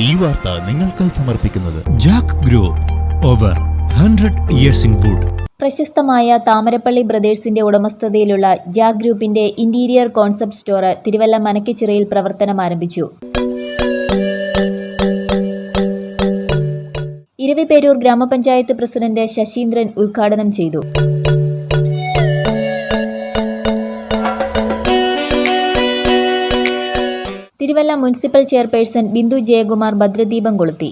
ഈ വാർത്ത നിങ്ങൾക്കായി സമർപ്പിക്കുന്നത് Jack group over 100 years in wood. പ്രശസ്തമായ താമരപ്പള്ളി ബ്രദേഴ്സിന്റെ ഉടമസ്ഥതയിലുള്ള ജാക്ക് ഗ്രൂപ്പിന്റെ ഇന്റീരിയർ കോൺസെപ്റ്റ് സ്റ്റോർ തിരുവല്ല മനക്കച്ചിറയിൽ പ്രവർത്തനം ആരംഭിച്ചു. ഇരവിപേരൂർ ഗ്രാമപഞ്ചായത്ത് പ്രസിഡന്റ് ശശീന്ദ്രൻ ഉദ്ഘാടനം ചെയ്തു. തിരുവല്ല മുനിസിപ്പൽ ചെയർപേഴ്സൺ ബിന്ദു ജയകുമാർ ഭദ്രദീപം കൊളുത്തി.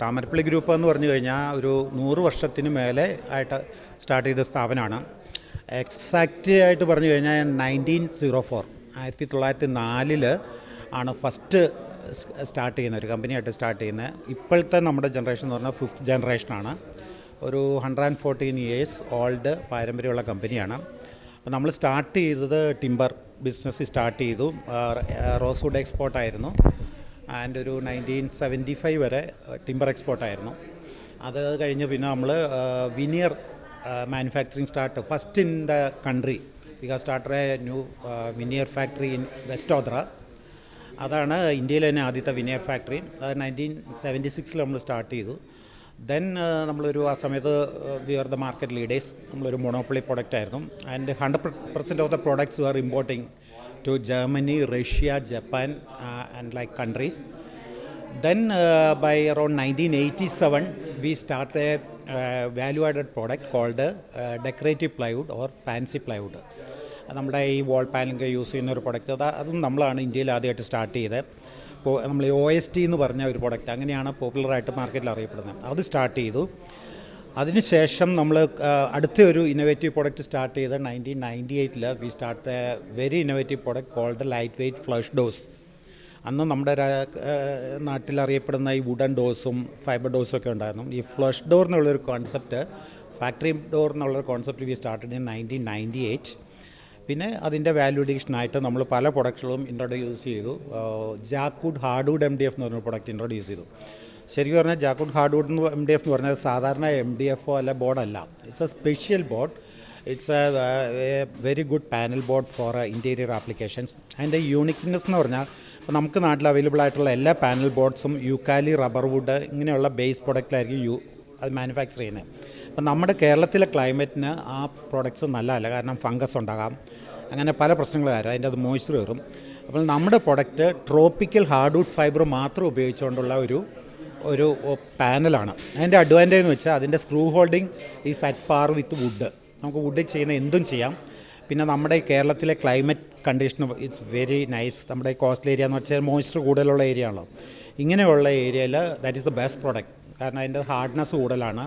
താമരപ്പള്ളി ഗ്രൂപ്പ് എന്ന് പറഞ്ഞു കഴിഞ്ഞാൽ ഒരു 100 വർഷത്തിന് മേലെ ആയിട്ട് സ്റ്റാർട്ട് ചെയ്ത സ്ഥാപനമാണ്. എക്സാക്റ്റ് ആയിട്ട് പറഞ്ഞു കഴിഞ്ഞാൽ 1904 1904 ആണ് ഫസ്റ്റ് സ്റ്റാർട്ട് ചെയ്യുന്നത്, ഒരു കമ്പനിയായിട്ട് സ്റ്റാർട്ട് ചെയ്യുന്നത്. ഇപ്പോഴത്തെ നമ്മുടെ ജനറേഷൻ എന്ന് പറഞ്ഞാൽ 5th ജനറേഷനാണ്. ഒരു 114 years ഓൾഡ് പാരമ്പര്യമുള്ള കമ്പനിയാണ്. അപ്പോൾ നമ്മൾ സ്റ്റാർട്ട് ചെയ്തത് ടിമ്പർ ബിസിനസ് സ്റ്റാർട്ട് ചെയ്തു. റോസ്വുഡ് എക്സ്പോർട്ടായിരുന്നു. ആൻഡ് ഒരു 1975 വരെ ടിമ്പർ എക്സ്പോർട്ടായിരുന്നു. അത് കഴിഞ്ഞ് പിന്നെ നമ്മൾ veneer manufacturing start first in the country. We have started a new veneer factory in വെസ്റ്റോദ്ര. അതാണ് ഇന്ത്യയിലെ തന്നെ ആദ്യത്തെ വിനിയർ ഫാക്ടറി. അത് 1976 നമ്മൾ സ്റ്റാർട്ട് ചെയ്തു. ദെൻ നമ്മളൊരു ആ സമയത്ത് we are the market leaders. നമ്മളൊരു മൊണോപ്പൊളി പ്രൊഡക്റ്റ് ആയിരുന്നു. And 100% of the products we are importing to Germany, Russia, Japan and like countries. Then by around 1987 we started a value added product called decorative plywood or fancy plywood. നമ്മുടെ ഈ വാൾ പാനലൊക്കെ use ചെയ്യുന്ന ഒരു product അതും നമ്മളാണ് ഇന്ത്യയിൽ ആദ്യമായിട്ട് start ചെയ്തത്. ഇപ്പോൾ നമ്മൾ OST എന്ന് പറഞ്ഞ ഒരു പ്രൊഡക്റ്റ് അങ്ങനെയാണ് പോപ്പുലറായിട്ട് മാർക്കറ്റിൽ അറിയപ്പെടുന്നത്. അത് സ്റ്റാർട്ട് ചെയ്തു. അതിനുശേഷം നമ്മൾ അടുത്ത ഒരു ഇന്നോവേറ്റീവ് പ്രൊഡക്റ്റ് സ്റ്റാർട്ട് ചെയ്ത് 1998 we start a very innovative product called light weight flush doors. അന്ന് നമ്മുടെ നാട്ടിൽ അറിയപ്പെടുന്ന ഈ വുഡൻ ഡോസും ഫൈബർ ഡോസും ഒക്കെ ഉണ്ടായിരുന്നു. ഈ ഫ്ലഷ് ഡോർ എന്നുള്ളൊരു കോൺസെപ്റ്റ്, ഫാക്ടറി ഡോർ എന്നുള്ളൊരു കോൺസെപ്റ്റ് വി സ്റ്റാർട്ടഡ് ഇൻ 1998. പിന്നെ അതിൻ്റെ വാല്യൂ അഡീഷനായിട്ട് നമ്മൾ പല പ്രൊഡക്റ്റുകളും ഇൻട്രൊഡ്യൂസ് ചെയ്തു. ജാക്ക്വുഡ് ഹാർഡ്വുഡ് MDF എന്ന് പറഞ്ഞ പ്രൊഡക്റ്റ് ഇൻട്രൊഡ്യൂസ് ചെയ്തു. ശരിക്കും പറഞ്ഞാൽ ജാക്ക്വുഡ് ഹാർഡ്വുഡ് MDF എന്ന് പറഞ്ഞാൽ സാധാരണ MDFO അല്ല ബോർഡല്ല. It's a special board. It's a very good panel board for interior applications. അതിൻ്റെ യൂണിക്നെസ് എന്ന് പറഞ്ഞാൽ ഇപ്പോൾ നമുക്ക് നാട്ടിൽ അവൈലബിൾ ആയിട്ടുള്ള എല്ലാ പാനൽ ബോർഡ്സും യൂക്കാലി, റബ്ബർ വുഡ് ഇങ്ങനെയുള്ള ബേസ് പ്രൊഡക്റ്റിലായിരിക്കും അത് മാനുഫാക്ചർ ചെയ്യുന്നത്. അപ്പം നമ്മുടെ കേരളത്തിലെ ക്ലൈമറ്റിന് ആ പ്രോഡക്ട്സ് നല്ലതല്ല. കാരണം ഫംഗസ് ഉണ്ടാകാം, അങ്ങനെ പല പ്രശ്നങ്ങളും വരും. അതിൻ്റെ അത് മോയ്സ്ചർ കയറും. അപ്പോൾ നമ്മുടെ പ്രൊഡക്റ്റ് ട്രോപ്പിക്കൽ ഹാർഡ്വുഡ് ഫൈബർ മാത്രം ഉപയോഗിച്ചുകൊണ്ടുള്ള ഒരു പാനലാണ്. അതിൻ്റെ അഡ്വാൻറ്റേജ് എന്ന് വെച്ചാൽ അതിൻ്റെ screw holding is at par with wood. നമുക്ക് വുഡിൽ ചെയ്യുന്ന എന്തും ചെയ്യാം. പിന്നെ നമ്മുടെ കേരളത്തിലെ climate condition it's very nice. നമ്മുടെ കോസ്റ്റൽ ഏരിയ എന്ന് വെച്ചാൽ മോയ്സ്ചർ കൂടുതലുള്ള ഏരിയ ആണല്ലോ. ഇങ്ങനെയുള്ള ഏരിയയിൽ that is the best product. കാരണം അതിൻ്റെ ഹാർഡ്നെസ് കൂടുതലാണ്,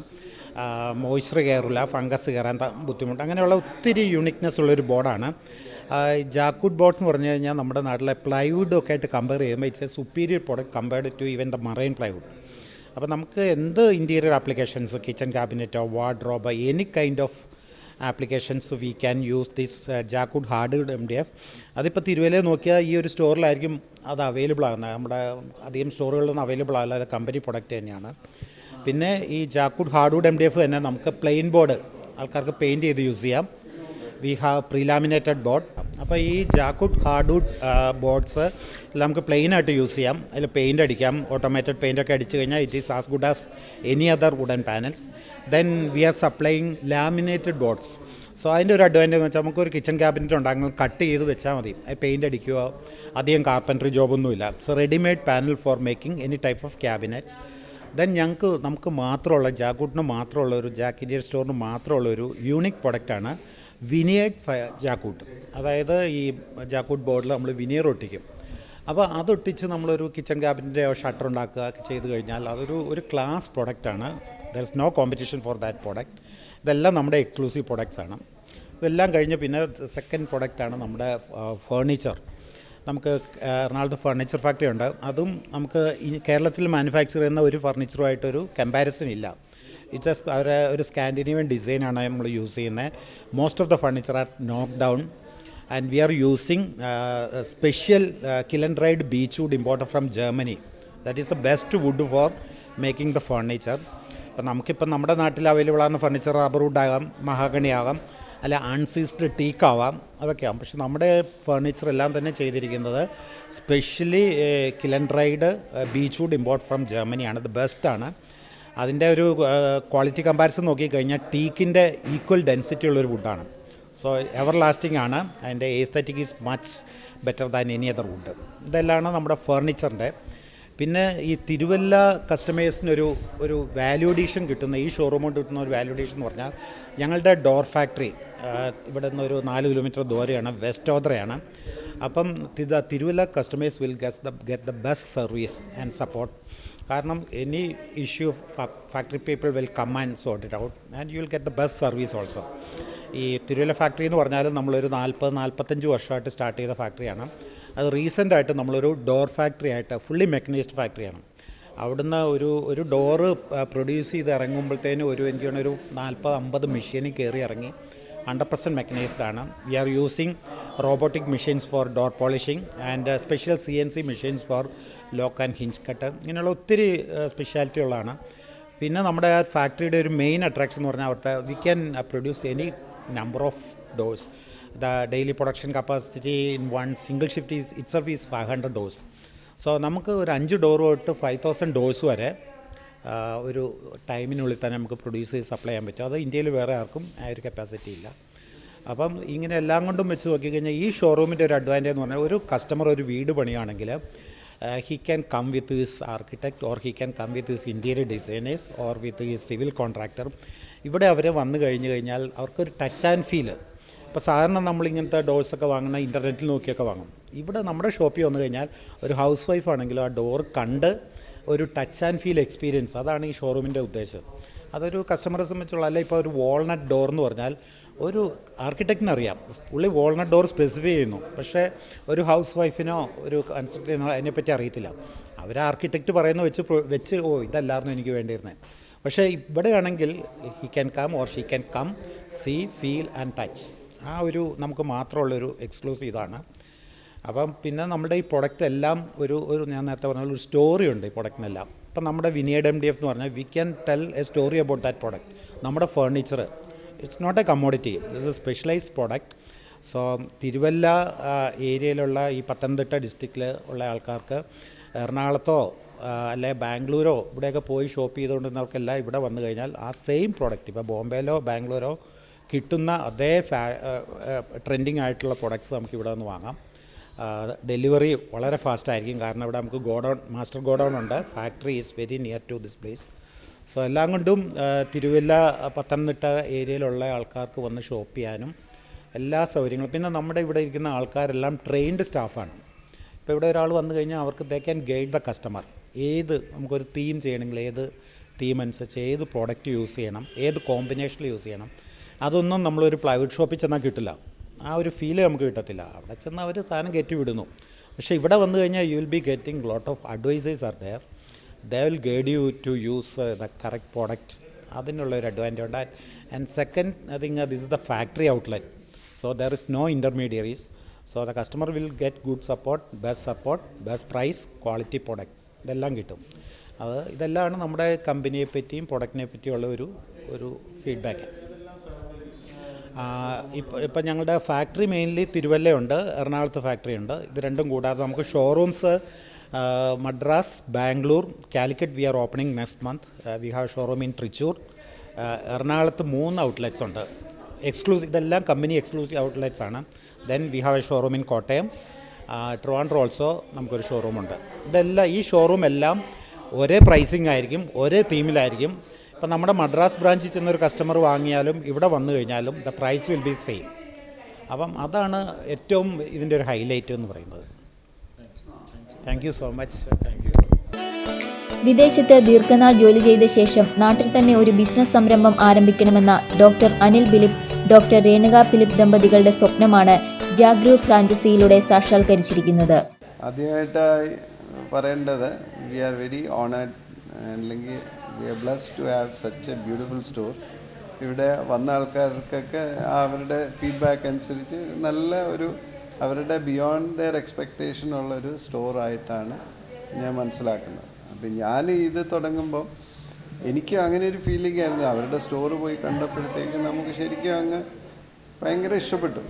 മോയ്സ്ചർ കയറില്ല, ഫംഗസ് കയറാൻ ബുദ്ധിമുട്ട്, അങ്ങനെയുള്ള ഒത്തിരി യൂണിക്നെസ് ഉള്ളൊരു ബോർഡാണ്. ജാക്ക്വുഡ് ബോർഡ്സ് എന്ന് പറഞ്ഞു കഴിഞ്ഞാൽ നമ്മുടെ നാട്ടിലെ പ്ലൈവുഡൊക്കെ ആയിട്ട് കമ്പയർ ചെയ്യുമ്പോൾ it's a superior product compared to even the marine plywood. അപ്പോൾ നമുക്ക് എന്ത് ഇൻറ്റീരിയർ ആപ്ലിക്കേഷൻസ്, കിച്ചൺ ക്യാബിനറ്റോ wardrobe, any kind of applications we can use this jackwood hardwood MDF. അതിപ്പോൾ തിരുവല്ലയിൽ നോക്കിയാൽ ഈ ഒരു സ്റ്റോറിലായിരിക്കും അത് അവൈലബിൾ ആകുന്നത്. നമ്മുടെ അധികം സ്റ്റോറുകളിലൊന്നും അവൈലബിൾ ആകില്ല. അത് കമ്പനി പ്രൊഡക്റ്റ് തന്നെയാണ്. പിന്നെ ഈ ജാക്ക്വുഡ് ഹാർഡ്വുഡ് MDF തന്നെ നമുക്ക് പ്ലെയിൻ ബോർഡ് ആൾക്കാർക്ക് പെയിൻറ്റ് ചെയ്ത് യൂസ് ചെയ്യാം. We have prelaminated board. അപ്പോൾ ഈ ജാക്ക്വുഡ് ഹാർഡ്വുഡ് ബോർഡ്സ് നമുക്ക് പ്ലെയിനായിട്ട് യൂസ് ചെയ്യാം. അതിൽ പെയിൻ്റ് അടിക്കാം. ഓട്ടോമേറ്റഡ് പെയിൻ്റൊക്കെ അടിച്ചു കഴിഞ്ഞാൽ it is as good as any other wooden panels. Then we are supplying laminated boards. So അതിൻ്റെ ഒരു അഡ്വാൻറ്റേജ് എന്ന് വെച്ചാൽ നമുക്കൊരു കിച്ചൺ ക്യാബിനറ്റ് ഉണ്ടാകുമ്പോൾ കട്ട് ചെയ്ത് വെച്ചാൽ മതി. അത് പെയിൻ്റ് അടിക്കുകയോ അധികം കാർപ്പൻട്രി ജോബൊന്നുമില്ല. So readymade panel for making any type of cabinets. Then നമുക്ക് മാത്രമുള്ള ജാക്ക്വുഡിന് മാത്രമുള്ള ഒരു ജാക്ക് ഇൻറ്റീരിയർ സ്റ്റോറിന് മാത്രമുള്ള ഒരു യൂണിക് പ്രൊഡക്റ്റാണ് വിനിയേർഡ് ജാക്ക്വുഡ്. അതായത് ഈ ജാക്ക്വുഡ് ബോർഡിൽ നമ്മൾ വിനിയർ ഒട്ടിക്കും. അപ്പോൾ അതൊട്ടിച്ച് നമ്മളൊരു കിച്ചൺ ക്യാബിനറ്റിൻ്റെ ഷട്ടർ ഉണ്ടാക്കുക ഒക്കെ ചെയ്ത് കഴിഞ്ഞാൽ അതൊരു ക്ലാസ് പ്രൊഡക്റ്റാണ്. There is no competition for that product. ഇതെല്ലാം നമ്മുടെ എക്സ്ക്ലൂസീവ് പ്രൊഡക്ട്സ് ആണ്. ഇതെല്ലാം കഴിഞ്ഞ് പിന്നെ സെക്കൻഡ് പ്രൊഡക്റ്റാണ് നമ്മുടെ ഫേർണിച്ചർ. നമുക്ക് എറണാകുളത്ത് ഫർണിച്ചർ ഫാക്ടറി ഉണ്ട്. അതും നമുക്ക് കേരളത്തിൽ മാനുഫാക്ചർ ചെയ്യുന്ന ഒരു ഫർണിച്ചറുമായിട്ടൊരു കമ്പാരിസൺ ഇല്ല. ഇറ്റ്സ് ഒരു സ്കാൻഡിനേവിയൻ ഡിസൈനാണ് നമ്മൾ യൂസ് ചെയ്യുന്നത്. Most of the furniture are knock down and we are using special kiln dried beech wood imported from Germany. That is the best wood for making the furniture. ഇപ്പം നമുക്കിപ്പം നമ്മുടെ നാട്ടിൽ available ആകുന്ന furniture rubber wood ആകാം, mahogany ആകാം. അല്ല അൺസീസ്ഡ് ടീക്ക് ആവാം, അതൊക്കെയാവും. പക്ഷെ നമ്മുടെ ഫർണിച്ചർ എല്ലാം തന്നെ ചെയ്തിരിക്കുന്നത് സ്പെഷ്യലി കിലൻഡ്രൈഡ് ബീച്ച്വുഡ് ഇമ്പോർട്ട് ഫ്രം ജർമ്മനിയാണ്. ഇത് ബെസ്റ്റാണ്. അതിൻ്റെ ഒരു ക്വാളിറ്റി കമ്പാരിസൺ നോക്കിക്കഴിഞ്ഞാൽ ടീക്കിൻ്റെ ഈക്വൽ ഡെൻസിറ്റി ഉള്ളൊരു വുഡാണ്. സോ എവർ ലാസ്റ്റിംഗ് ആണ്. അതിൻ്റെ aesthetic is much better than any other wood. ഇതെല്ലാമാണ് നമ്മുടെ ഫർണിച്ചറിൻ്റെ. പിന്നെ ഈ തിരുവല്ല കസ്റ്റമേഴ്സിനൊരു വാല്യൂ അഡീഷൻ കിട്ടുന്ന, ഈ ഷോറൂം കൊണ്ട് കിട്ടുന്ന ഒരു വാല്യൂ അഡീഷൻ എന്ന് പറഞ്ഞാൽ ഞങ്ങളുടെ ഡോർ ഫാക്ടറി ഇവിടെ നിന്ന് ഒരു 4 കിലോമീറ്റർ ദൂരെയാണ്, വെസ്റ്റ് ഓദ്രയാണ്. അപ്പം Thiruvalla customers will get the best service and support. കാരണം any issue factory people will come and sort it out and you will get the best service also. ഈ തിരുവല്ല ഫാക്ടറി എന്ന് പറഞ്ഞാൽ നമ്മളൊരു 40-45 വർഷമായിട്ട് സ്റ്റാർട്ട് ചെയ്ത ഫാക്ടറിയാണ്. അത് റീസെൻ്റായിട്ട് നമ്മളൊരു ഡോർ ഫാക്ടറി ആയിട്ട് ഫുള്ളി മെക്കനൈസ്ഡ് ഫാക്ടറിയാണ്. അവിടുന്ന് ഒരു ഡോറ് പ്രൊഡ്യൂസ് ചെയ്ത് ഇറങ്ങുമ്പോഴത്തേനും എനിക്ക് ഒരു 40-50 മെഷീനിൽ കയറി ഇറങ്ങി 100% മെക്കനൈസ്ഡ് ആണ്. We are using robotic machines for door polishing and special CNC machines for lock and hinge cut. ഇങ്ങനെയുള്ള ഒത്തിരി സ്പെഷ്യാലിറ്റി ഉള്ളതാണ്. പിന്നെ നമ്മുടെ ആ ഫാക്ടറിയുടെ ഒരു മെയിൻ അട്രാക്ഷൻ എന്ന് പറഞ്ഞാൽ അവരുടെ we can produce any number of doors. The daily production capacity in one single shift is itself is 500 doors. So നമുക്ക് ഒരു 5 ഡോർ തൊട്ട് 5000 ഡോഴ്സ് വരെ ഒരു ടൈമിനുള്ളിൽ തന്നെ നമുക്ക് പ്രൊഡ്യൂസ് ചെയ്ത് സപ്ലൈ ചെയ്യാൻ പറ്റും. അത് ഇന്ത്യയിൽ വേറെ ആർക്കും ആ ഒരു കപ്പാസിറ്റി ഇല്ല. അപ്പം ഇങ്ങനെ എല്ലാം കൊണ്ടും വെച്ച് നോക്കിക്കഴിഞ്ഞാൽ ഈ ഷോറൂമിൻ്റെ ഒരു അഡ്വാൻറ്റേജ് എന്ന് പറഞ്ഞാൽ ഒരു കസ്റ്റമർ ഒരു വീട് പണിയാണെങ്കിൽ he can come with his architect or he can come with his interior designers or with his civil contractor. ഇവിടെ അവർ വന്നു കഴിഞ്ഞാൽ അവർക്കൊരു ടച്ച് ആൻഡ് ഫീൽ. ഇപ്പോൾ സാധാരണ നമ്മളിങ്ങനത്തെ ഡോഴ്സൊക്കെ വാങ്ങുന്ന ഇൻ്റർനെറ്റിൽ നോക്കിയൊക്കെ വാങ്ങും. ഇവിടെ നമ്മുടെ ഷോപ്പിൽ വന്നു കഴിഞ്ഞാൽ ഒരു ഹൗസ് വൈഫ് ആണെങ്കിലും ആ ഡോർ കണ്ട് ഒരു ടച്ച് ആൻഡ് ഫീൽ എക്സ്പീരിയൻസ്, അതാണ് ഈ ഷോറൂമിൻ്റെ ഉദ്ദേശം. അതൊരു കസ്റ്റമറെ സംബന്ധിച്ചുള്ള, അല്ല ഇപ്പോൾ ഒരു വാൾനട്ട് ഡോർ എന്ന് പറഞ്ഞാൽ ഒരു ആർക്കിടെക്റ്റിനറിയാം പുള്ളി വാൾനട്ട് ഡോർ സ്പെസിഫൈ ചെയ്യുന്നു, പക്ഷേ ഒരു ഹൗസ് വൈഫിനോ ഒരു കൺസ്ട്രക്ട് ചെയ്യുന്നോ അതിനെപ്പറ്റി അറിയത്തില്ല. അവർ ആർക്കിടെക്റ്റ് പറയുന്ന വെച്ച് ഇതല്ലായിരുന്നു എനിക്ക് വേണ്ടിയിരുന്നത്. പക്ഷേ ഇവിടെയാണെങ്കിൽ he can come or she can come, see, feel and touch. ആ ഒരു നമുക്ക് മാത്രമുള്ളൊരു എക്സ്ക്ലൂസീവ് ഇതാണ്. അപ്പം പിന്നെ നമ്മുടെ ഈ പ്രൊഡക്റ്റ് എല്ലാം ഒരു ഞാൻ നേരത്തെ പറഞ്ഞ ഒരു സ്റ്റോറി ഉണ്ട് ഈ പ്രൊഡക്റ്റിനെല്ലാം. ഇപ്പം നമ്മുടെ വിനിയഡ് MDF എന്ന് പറഞ്ഞാൽ we can tell a story about that product. നമ്മുടെ furniture it's not a commodity, this a specialised product. So Thiruvalla ഏരിയയിലുള്ള ഈ പത്തനംതിട്ട ഡിസ്ട്രിക്റ്റിൽ ഉള്ള ആൾക്കാർക്ക് എറണാകുളത്തോ അല്ലെ ബാംഗ്ലൂരോ ഇവിടെയൊക്കെ പോയി ഷോപ്പ് ചെയ്തുകൊണ്ടിരുന്നവർക്കെല്ലാം ഇവിടെ വന്നു കഴിഞ്ഞാൽ ആ സെയിം പ്രോഡക്റ്റ് ഇപ്പോൾ ബോംബെയിലോ ബാംഗ്ലൂരോ കിട്ടുന്ന അതേ ട്രെൻഡിങ് ആയിട്ടുള്ള പ്രൊഡക്ട്സ് നമുക്ക് ഇവിടെ നിന്ന് വാങ്ങാം. ഡെലിവറി വളരെ ഫാസ്റ്റായിരിക്കും, കാരണം ഇവിടെ നമുക്ക് മാസ്റ്റർ ഗോഡൗൺ ഉണ്ട്. Factory is very near to this place. So എല്ലാം കൊണ്ടും തിരുവല്ല പത്തനംതിട്ട ഏരിയയിലുള്ള ആൾക്കാർക്ക് വന്ന് ഷോപ്പ് ചെയ്യാനും എല്ലാ സൗകര്യങ്ങളും. പിന്നെ നമ്മുടെ ഇവിടെ ഇരിക്കുന്ന ആൾക്കാരെല്ലാം ട്രെയിൻഡ് സ്റ്റാഫാണ്. ഇപ്പോൾ ഇവിടെ ഒരാൾ വന്നു കഴിഞ്ഞാൽ അവർക്ക് they can guide the customer. നമുക്കൊരു തീം ചെയ്യണമെങ്കിൽ ഏത് തീം അനുസരിച്ച് ഏത് പ്രോഡക്റ്റ് യൂസ് ചെയ്യണം, ഏത് കോമ്പിനേഷനിൽ യൂസ് ചെയ്യണം, അതൊന്നും നമ്മളൊരു പ്ലൈവുഡ് ഷോപ്പിൽ ചെന്നാൽ കിട്ടില്ല. ആ ഒരു ഫീല് നമുക്ക് കിട്ടത്തില്ല. അവിടെ ചെന്ന് അവർ സാധനം കയറ്റി വിടുന്നു. പക്ഷേ ഇവിടെ വന്നു കഴിഞ്ഞാൽ you will be getting lot of advisers are there. They will guide you to use the correct product. അതിനുള്ളൊരു അഡ്വാൻറ്റേജ് ഉണ്ട്. And second I think this is the factory outlet. So there is no intermediaries. So the customer will get good support, best price, quality product, ഇതെല്ലാം കിട്ടും. ഇതെല്ലാമാണ് നമ്മുടെ കമ്പനിയെ പറ്റിയും പ്രൊഡക്റ്റിനെ പറ്റിയുള്ള ഒരു ഫീഡ്ബാക്ക്. ഇപ്പം ഞങ്ങളുടെ ഫാക്ടറി മെയിൻലി തിരുവല്ലയുണ്ട്, എറണാകുളത്ത് ഫാക്ടറി ഉണ്ട്. ഇത് രണ്ടും കൂടാതെ നമുക്ക് showrooms Madras, Bangalore, Calicut we are opening next month. We have showroom in Thrissur. എറണാകുളത്ത് 3 ഔട്ട്ലെറ്റ്സ് ഉണ്ട്. ഇതെല്ലാം കമ്പനി എക്സ്ക്ലൂസീവ് ഔട്ട്ലെറ്റ്സ് ആണ്. Then we have a showroom in Kottayam. Trivandrum also നമുക്കൊരു ഷോറൂമുണ്ട്. ഈ ഷോറൂം എല്ലാം ഒരേ പ്രൈസിങ് ആയിരിക്കും, ഒരേ തീമിലായിരിക്കും. ഇപ്പം നമ്മുടെ മദ്രാസ് ബ്രാഞ്ചിൽ ചെന്നൊരു കസ്റ്റമർ വാങ്ങിയാലും ഇവിടെ വന്നു കഴിഞ്ഞാലും the price will be same. അപ്പം അതാണ് ഏറ്റവും ഇതിൻ്റെ ഒരു ഹൈലൈറ്റ് എന്ന് പറയുന്നത്. Thank you so much. Thank you. വിദേശത്ത് ദീർഘനാൾ ജോലി ചെയ്ത ശേഷം നാട്ടിൽ തന്നെ ഒരു ബിസിനസ് സംരംഭം ആരംഭിക്കണമെന്ന ഡോക്ടർ അനിൽ ഫിലിപ്പ്, ഡോക്ടർ രേണുക ഫിലിപ്പ് ദമ്പതികളുടെ സ്വപ്നമാണ് ജാഗ്രൂപ്പ് ഫ്രാഞ്ചൈസിയിലൂടെ സാക്ഷാത്കരിച്ചിരിക്കുന്നത്. ആദ്യമായിട്ടായി പറയേണ്ടത് വി ആർ വെരി ഓണേഡ്, അല്ലെങ്കിൽ we are blessed to have such a beautiful store. ഇവിടെ വന്ന ആൾക്കാർക്കൊക്കെ അവരുടെ ഫീഡ്ബാക്ക് അനുസരിച്ച് അവരുടെ ബിയോണ്ട് ദെയർ എക്സ്പെക്റ്റേഷൻ ഉള്ളൊരു സ്റ്റോറായിട്ടാണ് ഞാൻ മനസ്സിലാക്കുന്നത്. അപ്പം ഞാൻ ഇത് തുടങ്ങുമ്പം എനിക്കും അങ്ങനെ ഒരു ഫീലിംഗ് ആയിരുന്നു. അവരുടെ സ്റ്റോർ പോയി കണ്ടപ്പോഴത്തേക്കും നമുക്ക് ശരിക്കും അങ്ങ് ഭയങ്കര ഇഷ്ടപ്പെട്ടു.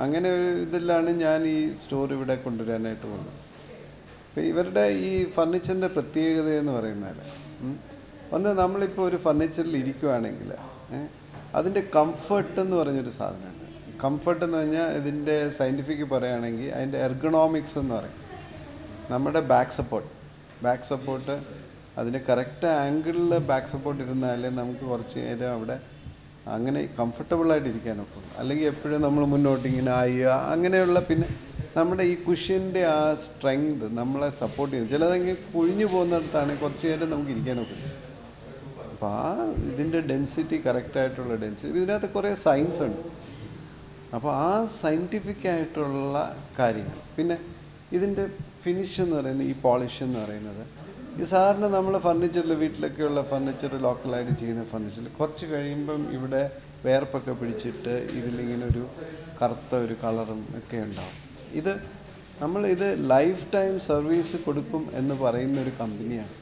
അങ്ങനെ ഒരു ഇതിലാണ് ഞാൻ ഈ സ്റ്റോർ ഇവിടെ കൊണ്ടുവരാനായിട്ട് പോകുന്നത്. അപ്പോൾ ഇവരുടെ ഈ ഫർണിച്ചറിൻ്റെ പ്രത്യേകത എന്ന് പറയുന്നത് ഒന്ന്, നമ്മളിപ്പോൾ ഒരു ഫർണിച്ചറിൽ ഇരിക്കുകയാണെങ്കിൽ അതിൻ്റെ കംഫർട്ട് എന്ന് പറഞ്ഞൊരു സാധനമുണ്ട്. കംഫർട്ട് എന്ന് പറഞ്ഞാൽ ഇതിൻ്റെ സയൻറ്റിഫിക് പറയുകയാണെങ്കിൽ അതിൻ്റെ എർഗണോമിക്സ് എന്ന് പറയും. നമ്മുടെ ബാക്ക് സപ്പോർട്ട് അതിന് കറക്റ്റ് ആംഗിളിൽ ബാക്ക് സപ്പോർട്ട് ഇരുന്നാലേ നമുക്ക് കുറച്ച് നേരം അവിടെ അങ്ങനെ കംഫർട്ടബിളായിട്ട് ഇരിക്കാനൊക്കെ ഉള്ളൂ. അല്ലെങ്കിൽ എപ്പോഴും നമ്മൾ മുന്നോട്ട് ഇങ്ങനെ ആയുക അങ്ങനെയുള്ള, പിന്നെ നമ്മുടെ ഈ കുഷ്യൻ്റെ ആ സ്ട്രെങ്ത് നമ്മളെ സപ്പോർട്ട് ചെയ്യുന്നു. ചിലതെങ്കിൽ കുഴിഞ്ഞു പോകുന്നിടത്താണ് കുറച്ച് നേരം നമുക്ക് ഇരിക്കാനൊക്കെ. അപ്പോൾ ആ ഇതിൻ്റെ ഡെൻസിറ്റി, കറക്റ്റായിട്ടുള്ള ഡെൻസിറ്റി, ഇതിനകത്ത് കുറേ സയൻസ് ഉണ്ട്. അപ്പോൾ ആ സയൻറ്റിഫിക് ആയിട്ടുള്ള കാര്യങ്ങൾ, പിന്നെ ഇതിൻ്റെ ഫിനിഷ് എന്ന് പറയുന്നത്, ഈ പോളിഷ് എന്ന് പറയുന്നത്, ഈ സാധാരണ നമ്മൾ ഫർണിച്ചറിൽ വീട്ടിലൊക്കെയുള്ള ഫർണിച്ചർ ലോക്കലായിട്ട് ചെയ്യുന്ന ഫർണിച്ചറിൽ കുറച്ച് കഴിയുമ്പം ഇവിടെ വേർപ്പൊക്കെ പിടിച്ചിട്ട് ഇതിലിങ്ങനെ ഒരു കറുത്ത ഒരു കളറും ഒക്കെ ഉണ്ടാവും. ഇത് ലൈഫ് ടൈം സർവീസ് കൊടുക്കും എന്ന് പറയുന്ന ഒരു കമ്പനിയാണ്.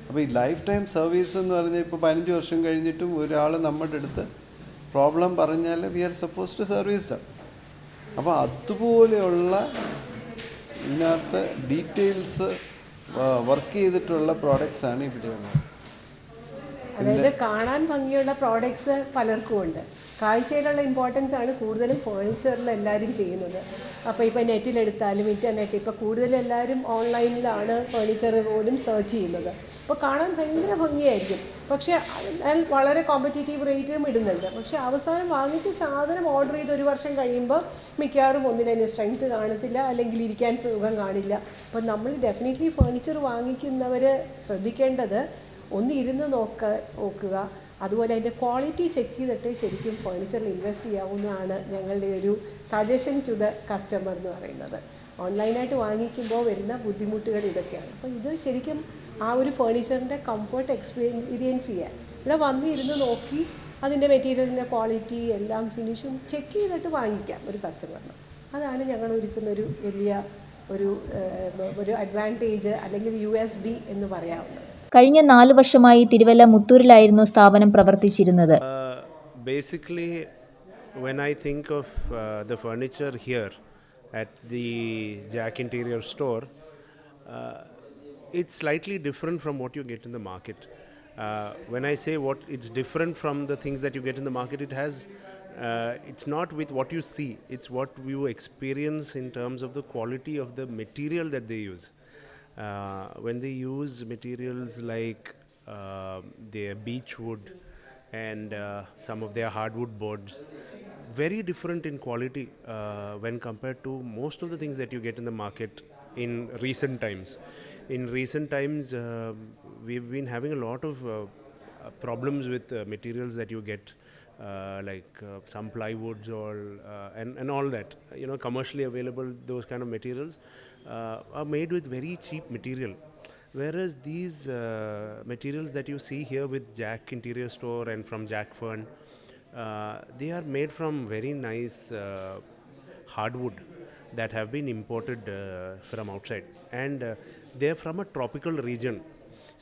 അപ്പോൾ ഈ ലൈഫ് ടൈം സർവീസ് എന്ന് പറഞ്ഞാൽ ഇപ്പോൾ 15 വർഷം കഴിഞ്ഞിട്ടും ഒരാൾ നമ്മുടെ അടുത്ത് പ്രോബ്ലം പറഞ്ഞാൽ we are suppose to service. അപ്പോൾ അതുപോലെയുള്ള ഇതിനകത്ത് ഡീറ്റെയിൽസ് വർക്ക് ചെയ്തിട്ടുള്ള പ്രോഡക്റ്റ്സാണ് ഇവിടെയുള്ളത്. അതായത് കാണാൻ ഭംഗിയുള്ള പ്രോഡക്ട്സ് പലർക്കും ഉണ്ട്. കാഴ്ചയിലുള്ള ഇമ്പോർട്ടൻസ് ആണ് കൂടുതലും ഫേർണിച്ചറിൽ എല്ലാവരും ചെയ്യുന്നത്. അപ്പോൾ ഇപ്പോൾ നെറ്റിലെടുത്താലും ഇൻ്റർനെറ്റ്, ഇപ്പോൾ കൂടുതലും എല്ലാവരും ഓൺലൈനിലാണ് ഫേർണിച്ചർ പോലും സെർച്ച് ചെയ്യുന്നത്. അപ്പോൾ കാണാൻ ഭയങ്കര ഭംഗിയായിരിക്കും, പക്ഷേ അതിൽ വളരെ കോമ്പറ്റീറ്റീവ് റേറ്റും ഇടുന്നുണ്ട്. പക്ഷേ അവസാനം വാങ്ങിച്ച സാധനം ഓർഡർ ചെയ്ത് 1 വർഷം കഴിയുമ്പോൾ മിക്കവാറും ഒന്നിനും സ്ട്രെങ്ത് കാണത്തില്ല, അല്ലെങ്കിൽ ഇരിക്കാൻ സുഖം കാണില്ല. അപ്പോൾ നമ്മൾ ഡെഫിനറ്റ്ലി ഫേർണിച്ചർ വാങ്ങിക്കുന്നവർ ശ്രദ്ധിക്കേണ്ടത് ഒന്ന് ഇരുന്ന് നോക്കുക, അതുപോലെ അതിൻ്റെ ക്വാളിറ്റി ചെക്ക് ചെയ്തിട്ട് ശരിക്കും ഫേർണിച്ചറിൽ ഇൻവെസ്റ്റ് ചെയ്യാവുന്നതാണ് ഞങ്ങളുടെ ഒരു സജഷൻ ടു ദ കസ്റ്റമർ എന്ന് പറയുന്നത്. ഓൺലൈനായിട്ട് വാങ്ങിക്കുമ്പോൾ വരുന്ന ബുദ്ധിമുട്ടുകൾ ഇതൊക്കെയാണ്. അപ്പോൾ ഇത് ശരിക്കും ആ ഒരു ഫേർണിച്ചറിൻ്റെ കംഫർട്ട് എക്സ്പീരിയൻസ് ചെയ്യാൻ ഇവിടെ വന്നിരുന്ന് നോക്കി അതിൻ്റെ മെറ്റീരിയലിൻ്റെ ക്വാളിറ്റി എല്ലാം ഫിനിഷും ചെക്ക് ചെയ്തിട്ട് വാങ്ങിക്കാം ഒരു കസ്റ്റമറിന്. അതാണ് ഞങ്ങൾ ഒരുക്കുന്ന ഒരു വലിയ ഒരു അഡ്വാൻറ്റേജ്, അല്ലെങ്കിൽ USB എന്ന് പറയാവുന്നത്. കഴിഞ്ഞ 4 വർഷമായി തിരുവല്ല മുത്തൂരിലായിരുന്നു സ്ഥാപനം പ്രവർത്തിച്ചിരുന്നത്. Basically, when I think of the furniture here at the Jack Interior Store, it's slightly different from what you get in the market. When I say what it's different from the things that you get in the market, it's not with what you see, it's what you experience in terms of the quality of the material that they use. When they use materials like their beech wood and some of their hardwood boards, very different in quality when compared to most of the things that you get in the market in recent times. In recent times, we've been having a lot of problems with materials that you get, like some plywoods and all that. Commercially available, those kind of materials are made with very cheap material. Whereas these materials that you see here with Jack Interior Store and from Jack Fern, they are made from very nice hardwood that have been imported from outside, and they're from a tropical region.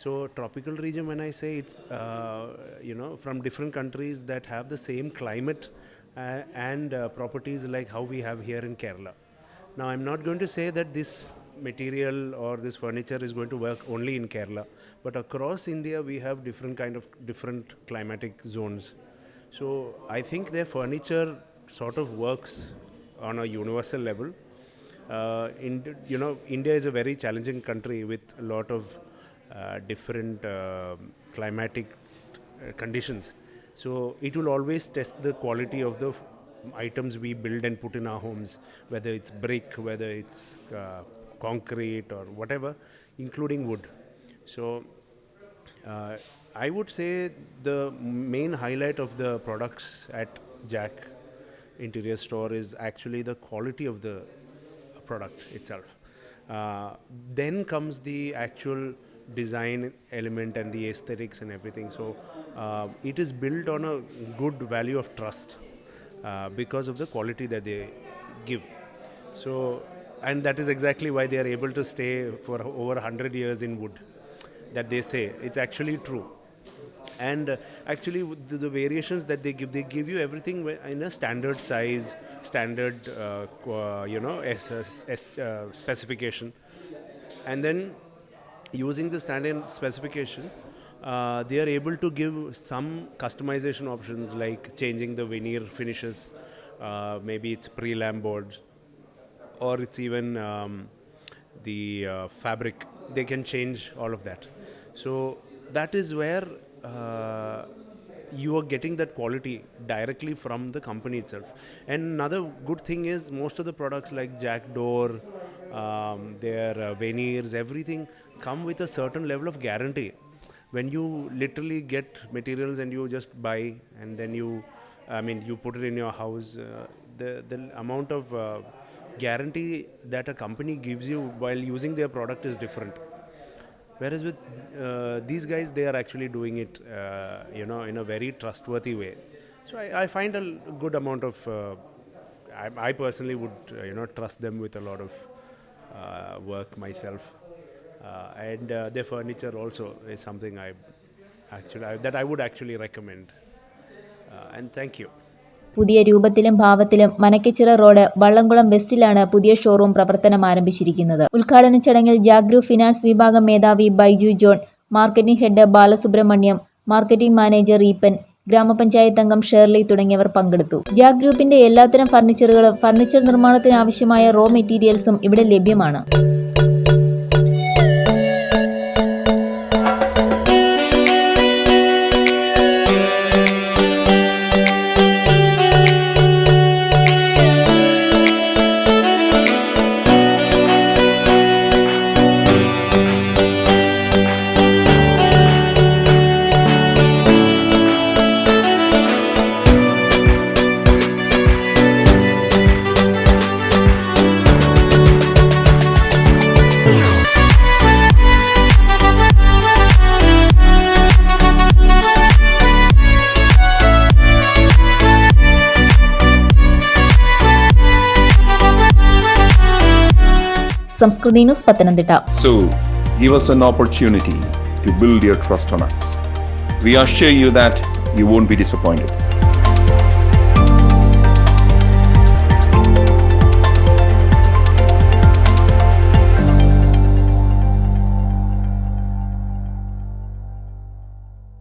So tropical region, when I say it's from different countries that have the same climate and properties like how we have here in Kerala. Now I'm not going to say that this material or this furniture is going to work only in Kerala, but across India we have different climatic zones. So I think their furniture sort of works on a universal level. India is a very challenging country with a lot of different climatic conditions. So it will always test the quality of the items we build and put in our homes, whether it's brick, whether it's concrete or whatever, including wood. So I would say the main highlight of the products at Jack Interior Store is actually the quality of the product itself. Then comes the actual design element and the aesthetics and everything. So it is built on a good value of trust because of the quality that they give. So, and that is exactly why they are able to stay for over 100 years in wood, that they say. It's actually true. And actually, the variations that they give you everything in a standard size, standard, specification. And then using the standard specification, they are able to give some customization options like changing the veneer finishes. Maybe it's pre-lam boards, or it's even the fabric. They can change all of that. So that is where you are getting that quality directly from the company itself. And another good thing is most of the products like jack door, their veneers, everything come with a certain level of guarantee. When you literally get materials and you just buy and then you put it in your house, the amount of guarantee that a company gives you while using their product is different. Whereas with these guys, they are actually doing it, in a very trustworthy way. So I find a good amount of. I personally would, trust them with a lot of work myself, and their furniture also is something that I would actually recommend. And thank you. പുതിയ രൂപത്തിലും ഭാവത്തിലും Manakkachira road Vallamkulam വെസ്റ്റിലാണ് പുതിയ showroom പ്രവർത്തനം ആരംഭിച്ചിരിക്കുന്നത്. ഉദ്ഘാടന ചടങ്ങിൽ Jack group finance വിഭാഗം മേധാവി Baiju John, marketing head Balasubramaniam, marketing manager Eapen, ഗ്രാമപഞ്ചായത്ത് അംഗം ഷേർലി തുടങ്ങിയവർ പങ്കെടുത്തു. ജാക് ഗ്രൂപ്പിന്റെ എല്ലാത്തരം ഫർണിച്ചറുകളും ഫർണിച്ചർ നിർമ്മാണത്തിന് ആവശ്യമായ റോ മെറ്റീരിയൽസും ഇവിടെ ലഭ്യമാണ്. Samskriti news Pathanamthitta. So, give us an opportunity to build your trust on us. We assure you that you won't be disappointed.